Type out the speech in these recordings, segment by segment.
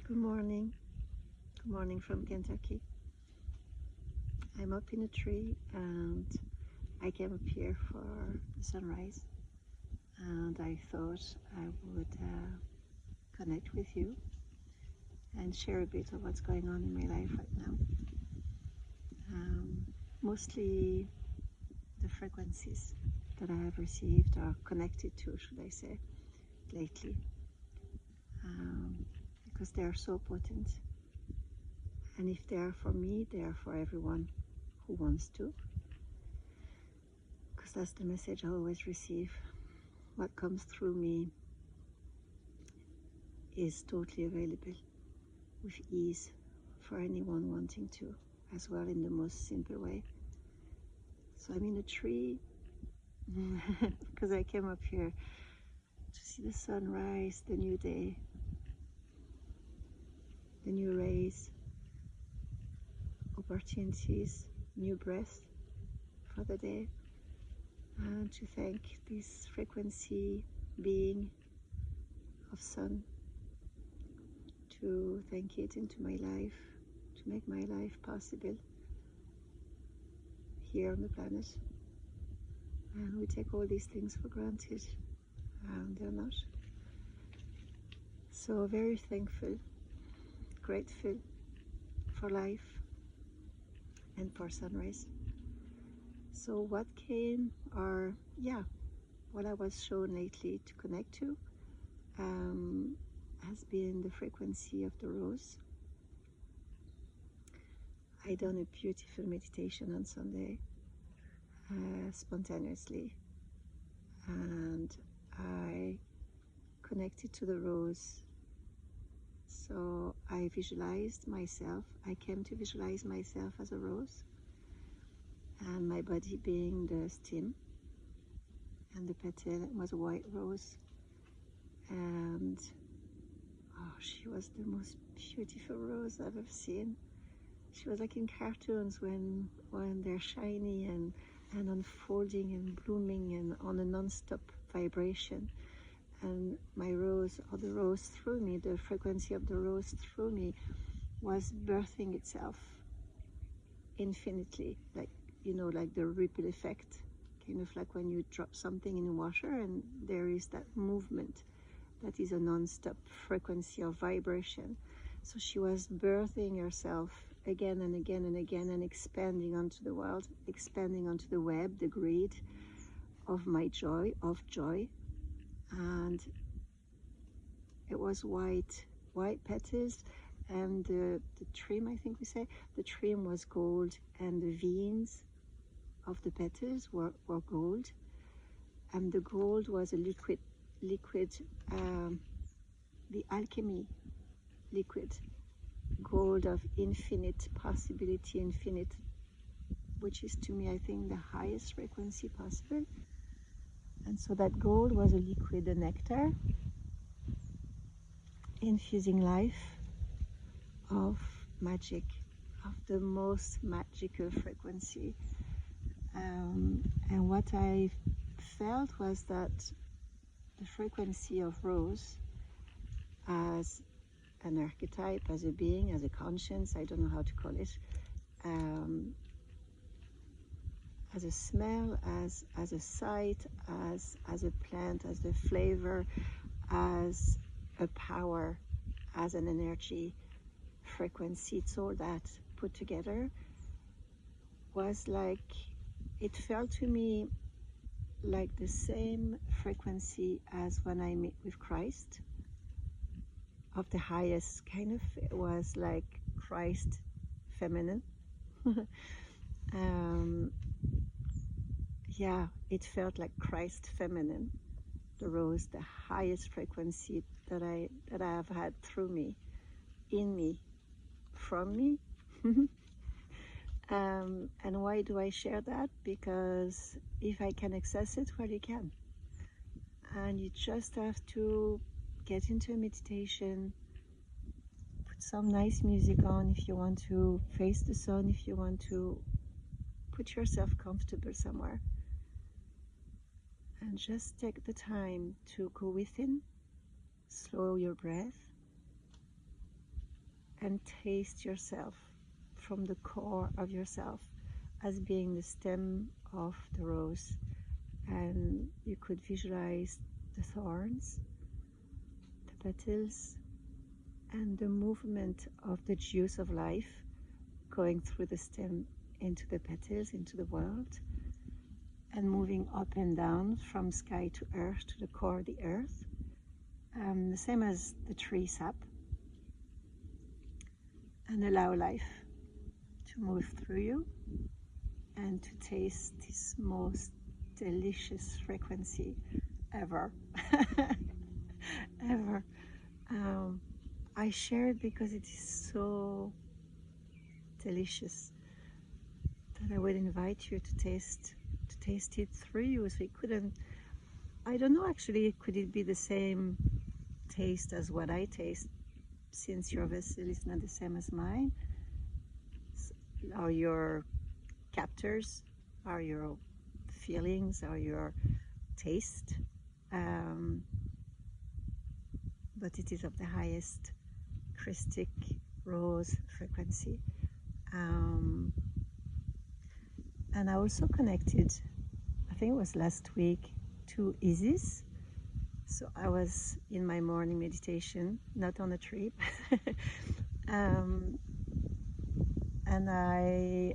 Good morning. Good morning from Kentucky. I'm up in a tree and I came up here for the sunrise, and I thought I would connect with you and share a bit of what's going on in my life right now. Mostly the frequencies that I have received or connected to, should I say, lately, because they are so potent. And if they are for me, they are for everyone who wants to, because that's the message I always receive. What comes through me is totally available with ease for anyone wanting to, as well, in the most simple way. So I'm in a tree because I came up here to see the sunrise, the new day, the new rays, opportunities, new breath for the day, and to thank this frequency being of sun, to thank it into my life, to make my life possible here on the planet. And we take all these things for granted, and they're not. So very thankful, grateful for life and for sunrise. So what came, or what I was shown lately to connect to has been the frequency of the rose. I done a beautiful meditation on Sunday, spontaneously, and I connected to the rose. So I visualized myself. I came to visualize myself as a rose, and my body being the stem, and the petal was a white rose. And she was the most beautiful rose I've ever seen. She was like in cartoons when they're shiny and unfolding and blooming and on a non-stop vibration. And my rose, or the rose through me, the frequency of the rose through me, was birthing itself infinitely, like the ripple effect, kind of like when you drop something in water and there is that movement. That is a non-stop frequency of vibration. So she was birthing herself again and again and again, and expanding onto the world, expanding onto the web, the grid of my joy, and it was white petals, and the trim, I think we say, the trim was gold, and the veins of the petals were gold, and the gold was a liquid, the alchemy liquid, gold of infinite possibility, infinite, which is to me, I think, the highest frequency possible. And so that gold was a liquid, a nectar, infusing life of magic, of the most magical frequency. And what I felt was that the frequency of rose, as an archetype, as a being, as a conscience, I don't know how to call it, as a smell, as a sight, as a plant, as a flavor, as a power, as an energy, frequency, it's all that put together, was like, it felt to me like the same frequency as when I meet with Christ, of the highest kind of. It was like Christ feminine. It felt like Christ feminine, the rose, the highest frequency that I have had through me, in me, from me. And why do I share that? Because if I can access it, well, you can. And you just have to get into a meditation, put some nice music on if you want to face the sun, if you want to put yourself comfortable somewhere, and just take the time to go within, slow your breath, and taste yourself from the core of yourself as being the stem of the rose. And you could visualize the thorns, the petals, and the movement of the juice of life going through the stem into the petals, into the world, and moving up and down from sky to earth, to the core of the earth, the same as the tree sap, and allow life to move through you and to taste this most delicious frequency ever. Ever. I share it because it is so delicious that I would invite you to taste it through you. So it couldn't, I don't know actually, could it be the same taste as what I taste, since your vessel is not the same as mine? Are your captors, are your feelings, are your taste, but it is of the highest Christic Rose frequency. And I also connected, I think it was last week, to Isis. So I was in my morning meditation, not on a trip, and I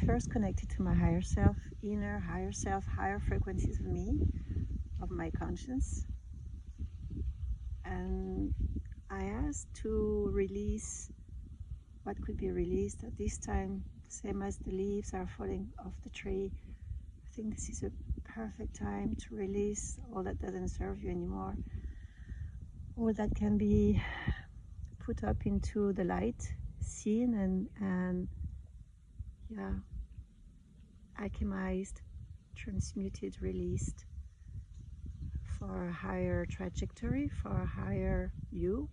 first connected to my higher self, inner higher self, higher frequencies of me, of my conscience, and I asked to release what could be released at this time, same as the leaves are falling off the tree. I think this is a perfect time to release all that doesn't serve you anymore, all that can be put up into the light, seen and yeah, alchemized, transmuted, released for a higher trajectory, for a higher you.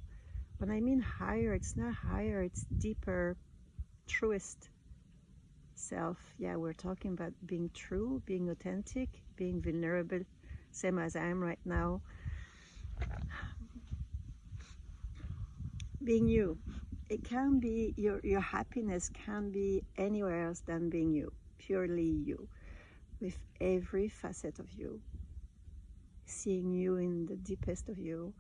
When I mean higher, it's not higher, it's deeper, truest self. Yeah, we're talking about being true, being authentic, being vulnerable, same as I am right now. Being you. It can be, your happiness can be anywhere else than being you, purely you, with every facet of you, seeing you in the deepest of you,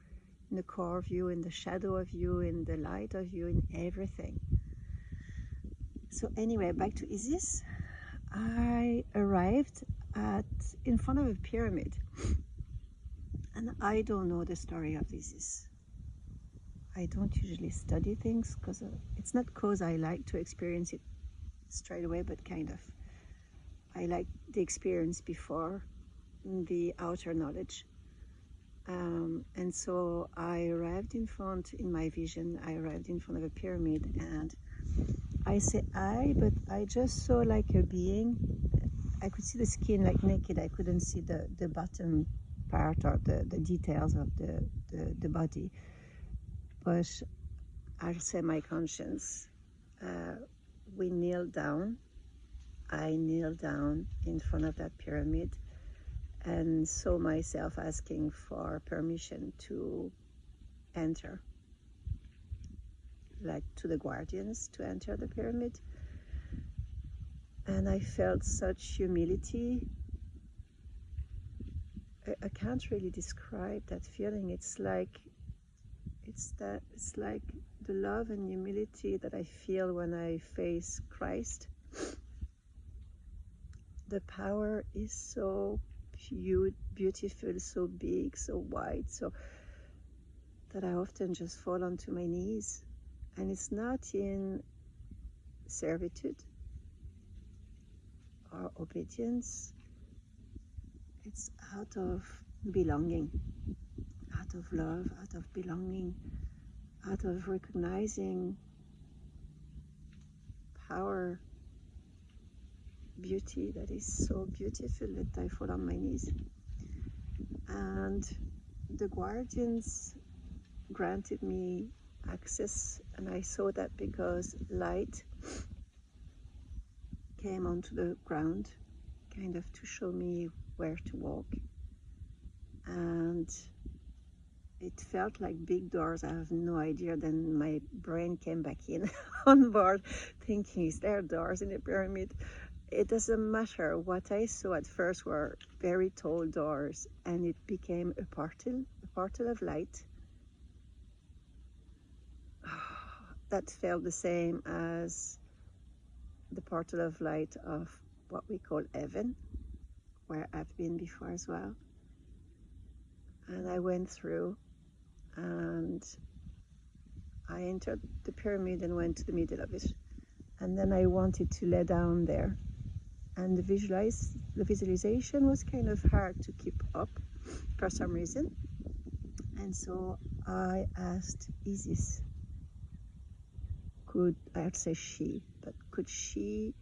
in the core of you, in the shadow of you, in the light of you, in everything. So anyway, back to Isis. I arrived in front of a pyramid, and I don't know the story of Isis. I don't usually study things because it's not because I like to experience it straight away, but kind of. I like the experience before the outer knowledge. And so I arrived in my vision, I arrived in front of a pyramid, and I say but I just saw like a being. I could see the skin like naked. I couldn't see the bottom part or the details of the body. But I'll say my conscience. We kneeled down. I kneeled down in front of that pyramid and saw myself asking for permission to enter, like to the guardians, to enter the pyramid. And I felt such humility. I can't really describe that feeling. It's like the love and humility that I feel when I face Christ. The power is so beautiful, so big, so wide, so that I often just fall onto my knees. And it's not in servitude or obedience. It's out of belonging, out of love, out of belonging, out of recognizing power, beauty that is so beautiful that I fall on my knees. And the guardians granted me access, and I saw that because light came onto the ground, kind of to show me where to walk. And it felt like big doors. I have no idea. Then my brain came back in on board, thinking, is there doors in the pyramid? It doesn't matter. What I saw at first were very tall doors, and it became a portal of light that felt the same as the portal of light of what we call heaven, where I've been before as well. And I went through, and I entered the pyramid and went to the middle of it. And then I wanted to lay down there. And the visualization was kind of hard to keep up for some reason. And so I asked Isis, I'd say she, but could she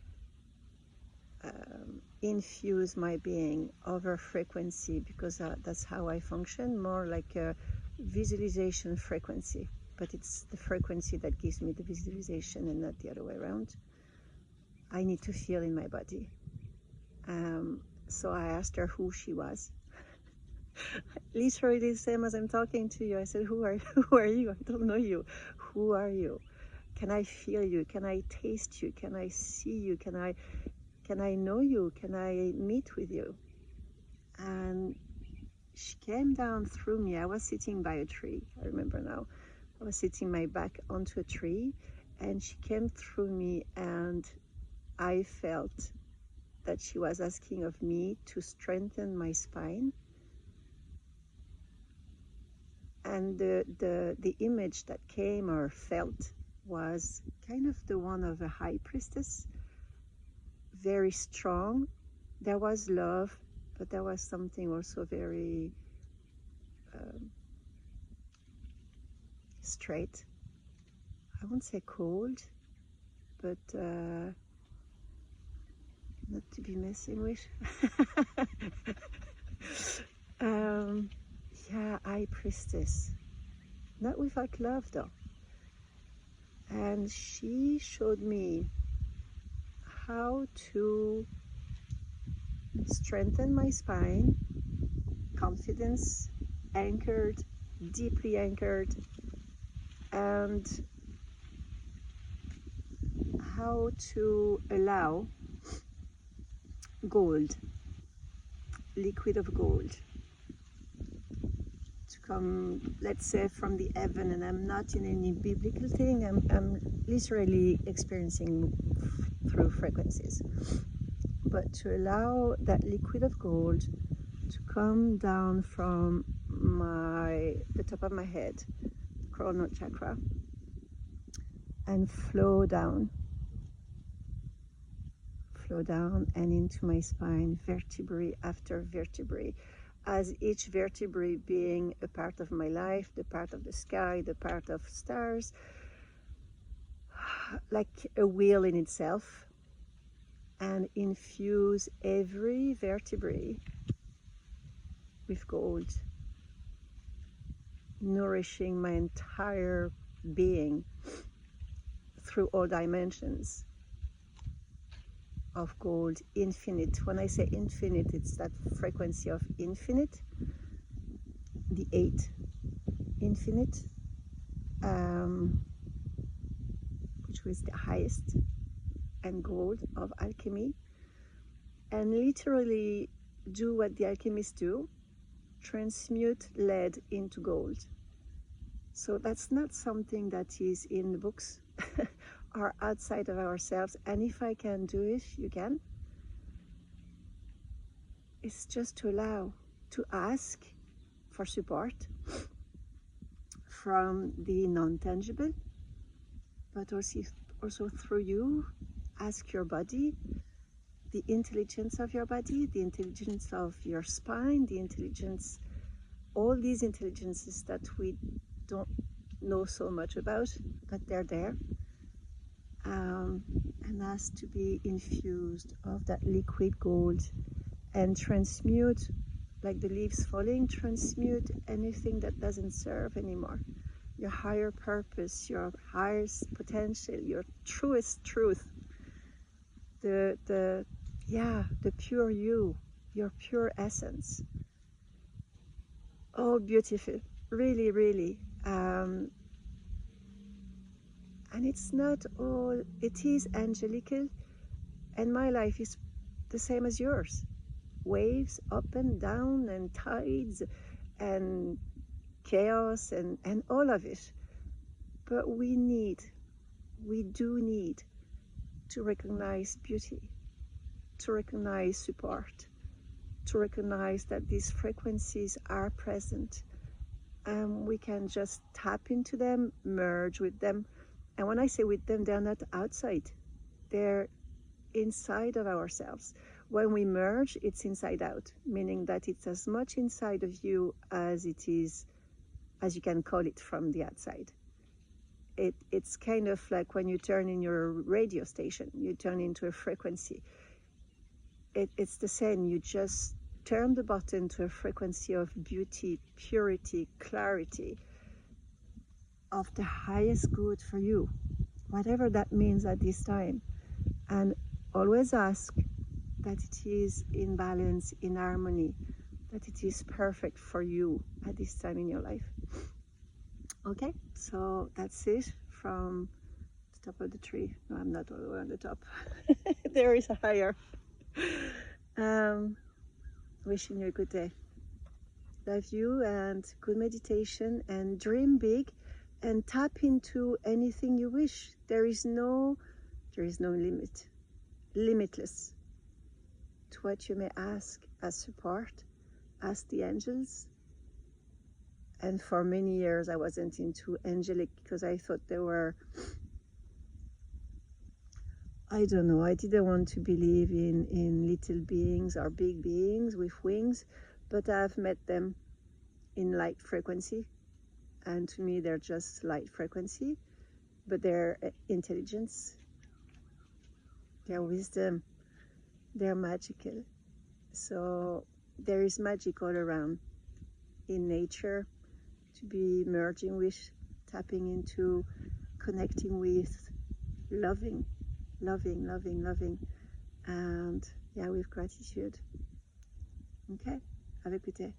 infuse my being over frequency, because that's how I function, more like a visualization frequency, but it's the frequency that gives me the visualization and not the other way around. I need to feel in my body. So I asked her who she was. Literally the same as I'm talking to you. I said, who are you? I don't know you. Who are you? Can I feel you? Can I taste you? Can I see you? Can I know you? Can I meet with you? And she came down through me. I was sitting by a tree. I remember now. I was sitting my back onto a tree, and she came through me, and I felt that she was asking of me to strengthen my spine. And the image that came or felt was kind of the one of a high priestess, very strong. There was love, but there was something also very straight. I won't say cold, but not to be messing with. Yeah, high priestess. Not without love though. And she showed me how to strengthen my spine, confidence, anchored, deeply anchored, and how to allow gold, liquid of gold, to come, let's say, from the heaven. And I'm not in any biblical thing, I'm literally experiencing through frequencies. But to allow that liquid of gold to come down from the top of my head, coronal chakra, and flow down and into my spine, vertebrae after vertebrae, as each vertebrae being a part of my life, the part of the sky, the part of stars, like a wheel in itself, and infuse every vertebrae with gold, nourishing my entire being through all dimensions of gold, infinite. When I say infinite, it's that frequency of infinite, the 8, infinite, which was the highest, and gold of alchemy, and literally do what the alchemists do, transmute lead into gold. So that's not something that is in the books or outside of ourselves. And if I can do it, you can. It's just to allow, to ask for support from the non-tangible, but also through you. Ask your body, the intelligence of your body, the intelligence of your spine, the intelligence, all these intelligences that we don't know so much about, but they're there, and ask to be infused of that liquid gold and transmute, like the leaves falling, transmute anything that doesn't serve anymore. Your higher purpose, your highest potential, your truest truth, the pure you, your pure essence. Oh, beautiful. really, really. And it's not all, it is angelical, and my life is the same as yours. Waves up and down, and tides, and chaos, and all of it. But we do need to recognize beauty, to recognize support, to recognize that these frequencies are present, and we can just tap into them, merge with them. And when I say with them, they're not outside, they're inside of ourselves. When we merge, it's inside out, meaning that it's as much inside of you as it is, as you can call it, from the outside. It's kind of like when you turn in your radio station, you turn into a frequency. It's the same. You just turn the button to a frequency of beauty, purity, clarity, of the highest good for you, whatever that means at this time. And always ask that it is in balance, in harmony, that it is perfect for you at this time in your life. Okay, so that's it from the top of the tree. No, I'm not all the way on the top. There is a higher. Wishing you a good day. Love you, and good meditation, and dream big, and tap into anything you wish. There is no limit, limitless to what you may ask as support. Ask the angels. And for many years I wasn't into angelic because I thought they were, I don't know, I didn't want to believe in little beings or big beings with wings, but I've met them in light frequency, and to me they're just light frequency, but their intelligence, their wisdom, they're magical. So there is magic all around in nature to be merging with, tapping into, connecting with, loving, and yeah, with gratitude. Okay, have a good day.